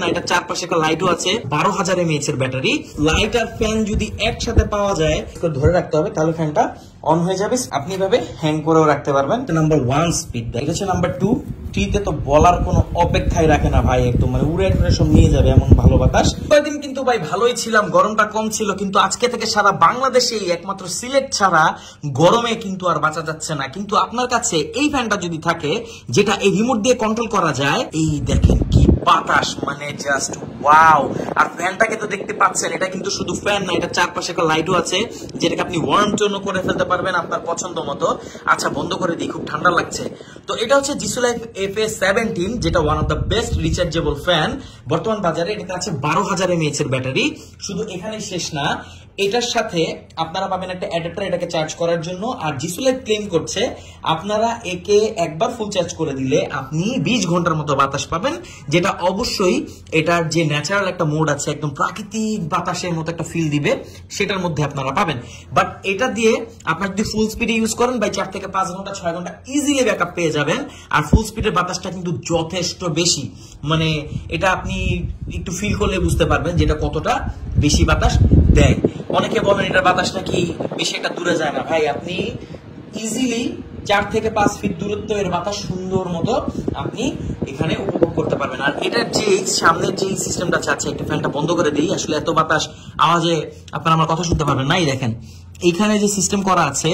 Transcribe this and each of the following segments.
না, এটা চারপাশে একটা লাইটও আছে। 12,000 mAh এর ব্যাটারি। লাইট আর ফ্যান যদি একসাথে পাওয়া যায়, ধরে রাখতে হবে, তাহলে ফ্যানটা অন হয়ে যাবে। আপনি এভাবে হ্যাং করেও রাখতে পারবেন। নাম্বার 1 স্পিড, এটা হচ্ছে নাম্বার 2। টিতে তো বলার কোনো অপেক্ষাই রাখে না ভাই, একদম মানে উড়ে টুড়ে সব নিয়ে যাবে এমন ভালো বাতাস। কয়েকদিন কিন্তু ভাই ভালোই ছিলাম, গরমটা কম ছিল, কিন্তু আজকে থেকে সারা বাংলাদেশে একমাত্র সিলেট ছাড়া গরমে কিন্তু আর বাঁচা যাচ্ছে না। কিন্তু আপনার কাছে এই ফ্যানটা যদি থাকে, যেটা এই রিমোট দিয়ে কন্ট্রোল করা যায়, এই দেখেন কি বাতাস, মানে জাস্ট ওয়াও। আর ফ্যানটাকে তো দেখতে পাচ্ছেন, এটা কিন্তু শুধু ফ্যান না, এটা চারপাশে একটা লাইটও আছে, যেটাকে আপনি ওয়ার্ম জন্য করে ফেলতে পারবেন আপনার পছন্দ মতো। আচ্ছা বন্ধ করে দিই, খুব ঠান্ডা লাগছে। তো এটা হচ্ছে জিসোলাইফ FA17, যেটা one of the best rechargeable fan বর্তমান বাজারে। এটাতে আছে 12,000 mAh এর ব্যাটারি। শুধু এখানে শেষ না, এটার সাথে আপনারা পাবেন একটা অ্যাডাপ্টার এটাকে চার্জ করার জন্য। আর জিসোলাইফ ক্লেম করছে আপনারা একে একবার ফুল চার্জ করে দিলে আপনি 20 ঘন্টার মতো বাতাস পাবেন, যেটা অবশ্যই এটার যে ন্যাচারাল একটা মোড আছে, একদম প্রাকৃতিক বাতাসের মতো একটা ফিল দিবে, সেটার মধ্যে আপনারা পাবেন। বাট এটা দিয়ে আপনার যদি ফুল স্পিডে ইউজ করেন, বাই 4 থেকে 5 ঘন্টা 6 ঘন্টা ইজিলি ব্যাকআপ পেয়ে যাবেন। আর ফুল স্পিডের বাতাসটা কিন্তু যথেষ্ট বেশি, মানে এটা আপনি একটু ফিল করলে বুঝতে পারবেন যেটা কতটা বেশি বাতাস দেয়। অনেকে বলেন এটার বাতাস নাকি বেশি একটা দূরে যায় না, ভাই আপনি ইজিলি 4 থেকে 5 ফিট দূরত্ব এর বাতাস সুন্দর মতো আপনি এখানে উপভোগ করতে পারবেন। আর এটার যে সামনের যে সিস্টেমটা আছে, একটা ফ্যানটা বন্ধ করে দিই, আসলে এত বাতাস আওয়াজে আপনারা আমার কথা শুনতে পারবেন না। এই দেখেন এইখানে যে সিস্টেম করা আছে,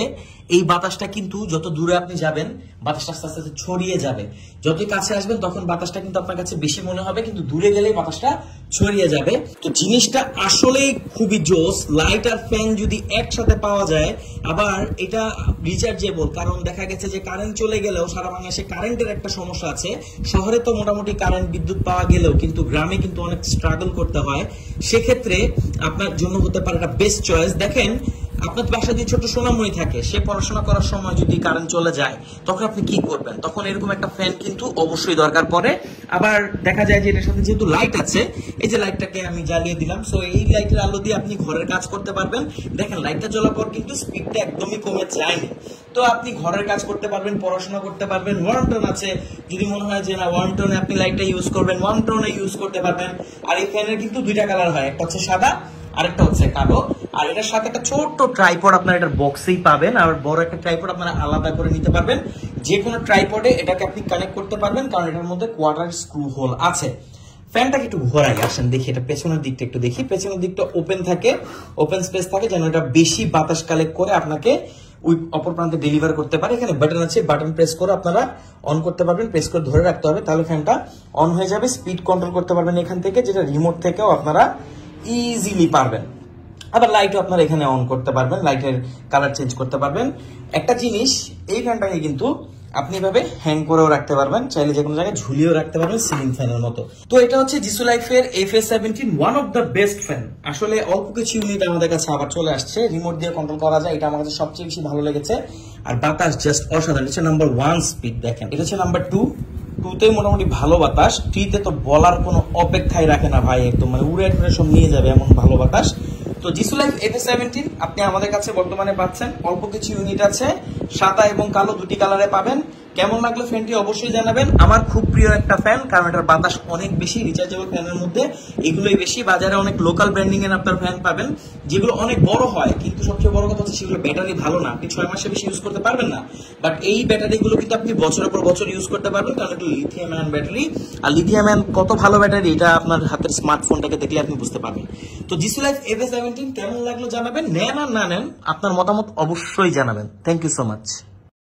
এই বাতাসটা কিন্তু যত দূরে আপনি যাবেন বাতাসটা আস্তে আস্তে ছড়িয়ে যাবে। যতই কাছে আসবেন তখন বাতাসটা কিন্তু আপনার কাছে বেশি মনে হবে, কিন্তু দূরে গেলেই বাতাসটা ছড়িয়ে যাবে। তো জিনিসটা আসলেই খুবই জোস। লাইট আর ফ্যান যদি একসাথে পাওয়া যায়, আবার এটা রিচার্জেবল, কারণ দেখা গেছে যে কারেন্ট চলে গেলেও সারা বাংলাদেশে কারেন্টের একটা সমস্যা আছে। শহরে তো মোটামুটি কারেন্ট বিদ্যুৎ পাওয়া গেলেও কিন্তু গ্রামে কিন্তু অনেক স্ট্রাগল করতে হয়। সেক্ষেত্রে আপনার জন্য হতে পারে একটা বেস্ট চয়েস। দেখেন আপনার বাসায় যদি ছোট সোনামণি থাকে, সে পড়াশোনা করার সময় যদি কারেন্ট চলে যায়, তখন আপনি কি করবেন? তখন এরকম একটা ফ্যান কিন্তু অবশ্যই দরকার পড়ে। আবার দেখা যায় যে এটার সাথে যেহেতু লাইট আছে, এই যে লাইটটাকে আমি জ্বালিয়ে দিলাম, সো এই লাইটের আলো দিয়ে আপনি ঘরের কাজ করতে পারবেন। দেখেন লাইটটা জ্বলার পর কিন্তু স্পিডটা একদমই কমে যায়নি। তো আপনি ঘরের কাজ করতে পারবেন, পড়াশোনা করতে পারবেন। ওয়ান টোন আছে, যদি মনে হয় যে না ওয়ান টোনে আপনি লাইটটা ইউজ করবেন, ওয়ান টোনে ইউজ করতে পারবেন। আর এই ফ্যানের কিন্তু দুইটা কালার হয়, একটা হচ্ছে সাদা, আরেকটা হচ্ছে কালো। আর এটার সাথে একটা ছোট্ট ট্রাইপড আপনারা এটার বক্সেই পাবেন, আর বড় একটা ট্রাইপড আপনারা আলাদা করে নিতে পারবেন। যে কোনো ট্রাইপডে এটাকে আপনি কানেক্ট করতে পারবেন, কারণ এটার মধ্যে কোয়ার্টার স্ক্রু হোল আছে। ফ্যানটাকে একটু ঘোরাই, আসেন দেখি এটা পেছনের দিকটা একটু দেখি। পেছনের দিকটা ওপেন থাকে, ওপেন স্পেস থাকে, যেন এটা বেশি বাতাস কালেক্ট করে আপনাকে ওই অপর প্রান্তে ডেলিভার করতে পারে। এখানে বাটন আছে, বাটন প্রেস করে আপনারা অন করতে পারবেন। প্রেস করে ধরে রাখতে হবে, তাহলে ফ্যানটা অন হয়ে যাবে। স্পিড কন্ট্রোল করতে পারবেন এখান থেকে, যেটা রিমোট থেকেও আপনারা ইজিলি পারবেন। আবার লাইটও আপনারা এখানে অন করতে পারবেন, লাইটের কালার চেঞ্জ করতে পারবেন। একটা জিনিস, এই ফ্যানটাকে কিন্তু আপনি এভাবে হ্যাং করেও রাখতে পারবেন, চাইলে যে কোনো জায়গায় ঝুলিয়েও রাখতে পারবেন সিলিং ফ্যানের মতো। তো এটা হচ্ছে জিসোলাইফের FA17, one of the best fan. আসলে অল্প কিছু ইউনিট আমাদের কাছে আবার চলে আসছে, রিমোট দিয়ে কন্ট্রোল করা যায়। এটা আমার কাছে সবচেয়ে বেশি ভালো লেগেছে। আর বাতাস জাস্ট অসাধারণ। এটা হচ্ছে নাম্বার 1 স্পিড, দেখেন। এটা হচ্ছে নাম্বার 2, 2তে মোটামুটি ভালো বাতাস। 3তে তো বলার কোনো অপেক্ষাই রাখে না ভাই, একদম মানে উড়ে টুড়ে সব নিয়ে যাবে এমন ভালো বাতাস। তো জিসোলাইফ FA17 আপনি আমাদের কাছে বর্তমানে পাচ্ছেন। অল্প কিছু ইউনিট আছে, সাদা এবং কালো দুটি কালারে পাবেন। কেমন লাগলো ফ্যানটি অবশ্যই জানাবেন। আমার খুব প্রিয় একটা ফ্যান, কারণ এটার বাতাস অনেক বেশি। রিচার্জেবল ফ্যানের মধ্যে এগুলোই বেশি। বাজারে অনেক লোকাল ব্র্যান্ডিং এর আপনার ফ্যান পাবেন, যেগুলো অনেক বড় হয়, কিন্তু সবচেয়ে বড় কথা হচ্ছে সেগুলো ব্যাটারি ভালো না, আপনি 6 মাসের বেশি ইউজ করতে পারবেন না। বাট এই ব্যাটারিগুলো কিন্তু আপনি বছরের পর বছর ইউজ করতে পারবেন, কারণ এটা লিথিয়াম আয়ন ব্যাটারি। আর লিথিয়াম আয়ন কত ভালো ব্যাটারি, এটা আপনার হাতের স্মার্টফোনটাকে দেখলে আপনি বুঝতে পারবেন। তো জিসোলাইফ FA17 কেমন লাগলো জানাবেন। নেন আর না নেন, আপনার মতামত অবশ্যই জানাবেন। Thank you so much.